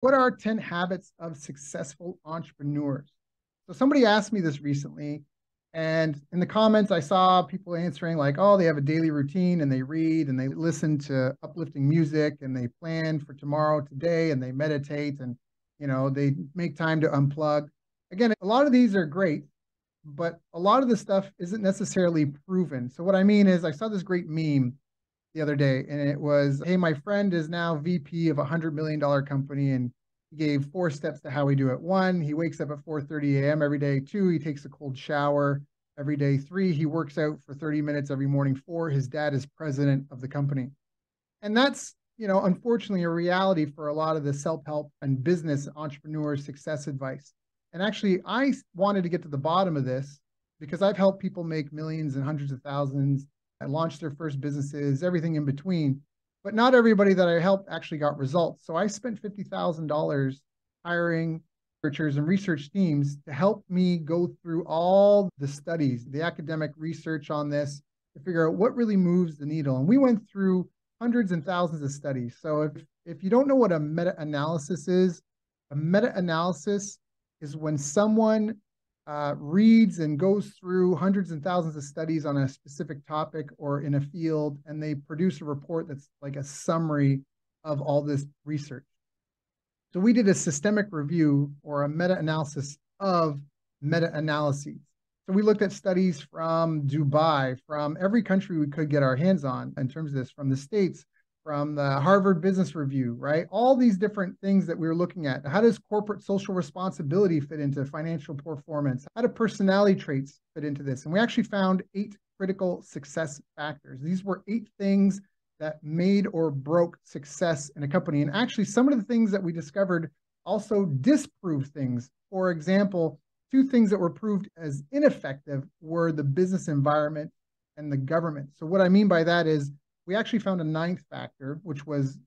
What are 10 habits of successful entrepreneurs? So somebody asked me this recently, and in the comments, I saw people answering like, oh, they have a daily routine and they read and they listen to uplifting music and they plan for tomorrow, today, and they meditate and they make time to unplug. Again, a lot of these are great, but a lot of the stuff isn't necessarily proven. So what I mean is I saw this great meme the other day, and it was, hey, my friend is now VP of $100 million company, and he gave 4 steps to how we do it. One, he wakes up at 4:30 a.m. every day. Two, he takes a cold shower every day. Three, he works out for 30 minutes every morning. Four, his dad is president of the company. And that's, unfortunately, a reality for a lot of the self-help and business entrepreneur success advice. And actually, I wanted to get to the bottom of this because I've helped people make millions and hundreds of thousands and launch their first businesses, everything in between. But not everybody that I helped actually got results. So I spent $50,000 hiring researchers and research teams to help me go through all the studies, the academic research on this, to figure out what really moves the needle. And we went through hundreds and thousands of studies. So if you don't know what a meta-analysis is, a meta-analysis is when someone reads and goes through hundreds and thousands of studies on a specific topic or in a field, and they produce a report that's like a summary of all this research. So we did a systemic review or a meta-analysis of meta-analyses. So we looked at studies from Dubai, from every country we could get our hands on in terms of this, from the States, from the Harvard Business Review, right? All these different things that we were looking at. How does corporate social responsibility fit into financial performance? How do personality traits fit into this? And we actually found 8 critical success factors. These were 8 things that made or broke success in a company. And actually, some of the things that we discovered also disprove things. For example, 2 things that were proved as ineffective were the business environment and the government. So what I mean by that is we actually found a 9th factor, which was,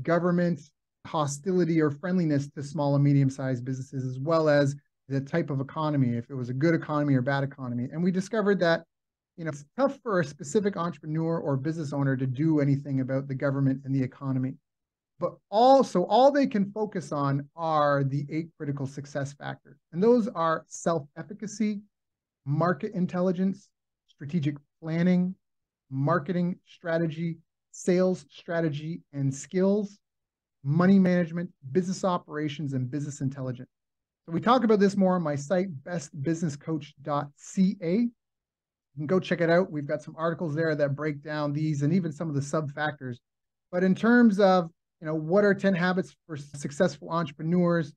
government hostility or friendliness to small and medium-sized businesses, as well as the type of economy, if it was a good economy or bad economy. And we discovered that, it's tough for a specific entrepreneur or business owner to do anything about the government and the economy. But also, all they can focus on are the 8 critical success factors. And those are self-efficacy, market intelligence, strategic planning, marketing strategy, sales strategy and skills, money management, business operations, and business intelligence. So we talk about this more on my site, bestbusinesscoach.ca. You can go check it out. We've got some articles there that break down these and even some of the sub factors. But in terms of, what are 10 habits for successful entrepreneurs?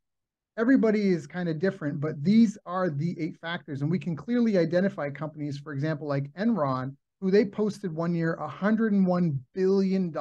Everybody is kind of different, but these are the 8 factors. And we can clearly identify companies, for example, like Enron, who they posted one year $101 billion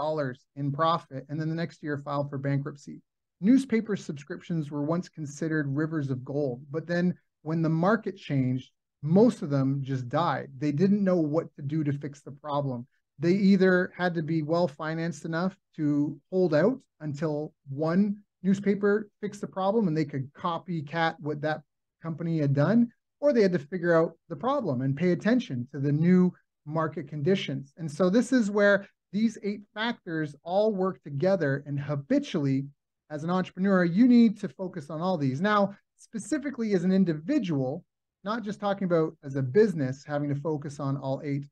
in profit, and then the next year filed for bankruptcy. Newspaper subscriptions were once considered rivers of gold, but then when the market changed, most of them just died. They didn't know what to do to fix the problem. They either had to be well-financed enough to hold out until one newspaper fixed the problem and they could copycat what that company had done, or they had to figure out the problem and pay attention to the new market conditions. And so this is where these 8 factors all work together, and habitually, as an entrepreneur, you need to focus on all these. Now, specifically as an individual, not just talking about as a business having to focus on all 8.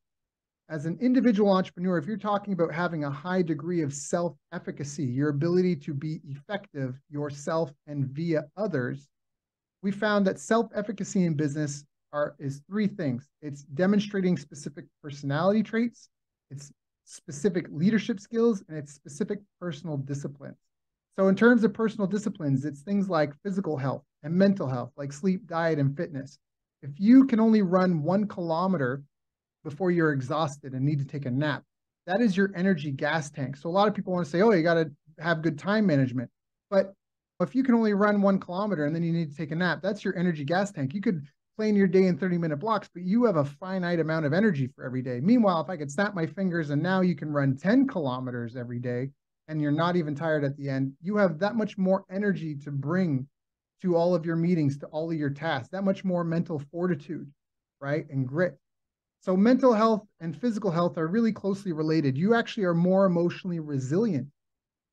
As an individual entrepreneur, if you're talking about having a high degree of self-efficacy, your ability to be effective yourself and via others, we found that self-efficacy in business is 3 things. It's demonstrating specific personality traits, it's specific leadership skills, and it's specific personal disciplines. So in terms of personal disciplines, it's things like physical health and mental health, like sleep, diet, and fitness. If you can only run 1 kilometer before you're exhausted and need to take a nap, that is your energy gas tank. So a lot of people want to say, oh, you got to have good time management. But if you can only run 1 kilometer and then you need to take a nap, that's your energy gas tank. You could plan your day in 30-minute blocks, but you have a finite amount of energy for every day. Meanwhile, if I could snap my fingers and now you can run 10 kilometers every day and you're not even tired at the end, you have that much more energy to bring to all of your meetings, to all of your tasks, that much more mental fortitude, right? And grit. So mental health and physical health are really closely related. You actually are more emotionally resilient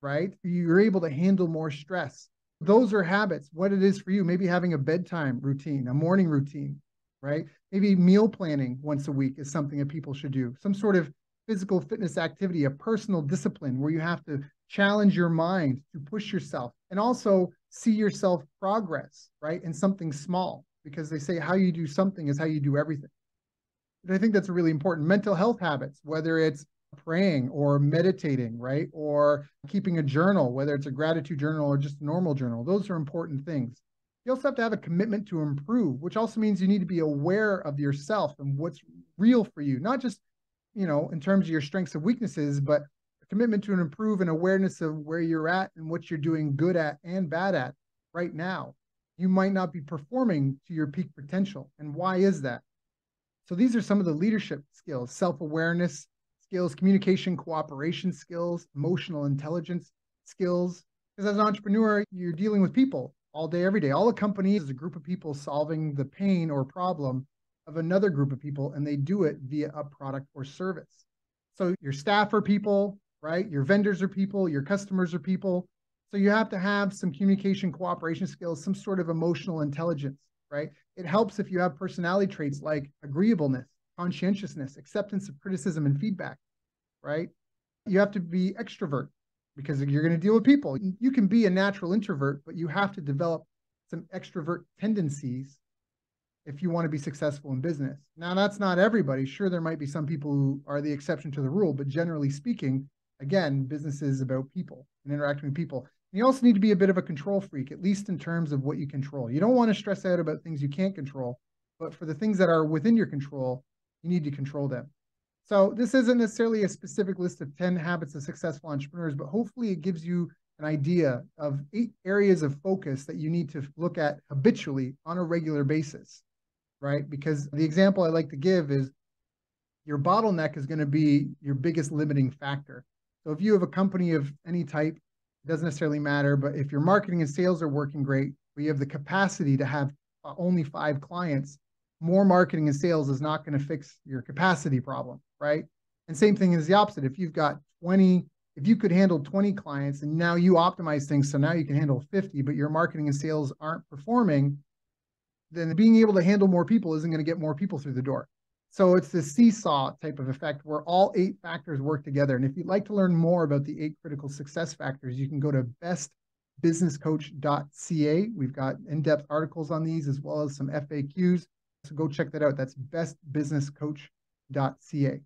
right? You're able to handle more stress. Those are habits. What it is for you, maybe having a bedtime routine, a morning routine, right? Maybe meal planning once a week is something that people should do. Some sort of physical fitness activity, a personal discipline where you have to challenge your mind to push yourself and also see yourself progress, right? In something small, because they say how you do something is how you do everything. And I think that's really important. Mental health habits, whether it's praying or meditating, right? Or keeping a journal, whether it's a gratitude journal or just a normal journal, those are important things. You also have to have a commitment to improve, which also means you need to be aware of yourself and what's real for you, not just, in terms of your strengths and weaknesses, but a commitment to improve and awareness of where you're at and what you're doing good at and bad at right now. You might not be performing to your peak potential. And why is that? So these are some of the leadership skills, self-awareness skills, communication, cooperation skills, emotional intelligence skills. Because as an entrepreneur, you're dealing with people all day, every day. All a company is a group of people solving the pain or problem of another group of people, and they do it via a product or service. So your staff are people, right? Your vendors are people, your customers are people. So you have to have some communication, cooperation skills, some sort of emotional intelligence, right? It helps if you have personality traits like agreeableness, conscientiousness, acceptance of criticism and feedback, right? You have to be extrovert because you're going to deal with people. You can be a natural introvert, but you have to develop some extrovert tendencies if you want to be successful in business. Now, that's not everybody. Sure, there might be some people who are the exception to the rule, but generally speaking, again, business is about people and interacting with people. And you also need to be a bit of a control freak, at least in terms of what you control. You don't want to stress out about things you can't control, but for the things that are within your control, you need to control them. So this isn't necessarily a specific list of 10 habits of successful entrepreneurs, but hopefully it gives you an idea of 8 areas of focus that you need to look at habitually on a regular basis, right? Because the example I like to give is your bottleneck is going to be your biggest limiting factor. So if you have a company of any type, it doesn't necessarily matter, but if your marketing and sales are working great, but you have the capacity to have only 5 clients, more marketing and sales is not going to fix your capacity problem, right? And same thing is the opposite. If you've got 20, if you could handle 20 clients and now you optimize things so now you can handle 50, but your marketing and sales aren't performing, then being able to handle more people isn't going to get more people through the door. So it's this seesaw type of effect where all 8 factors work together. And if you'd like to learn more about the 8 critical success factors, you can go to bestbusinesscoach.ca. We've got in-depth articles on these as well as some FAQs. So go check that out. That's bestbusinesscoach.ca.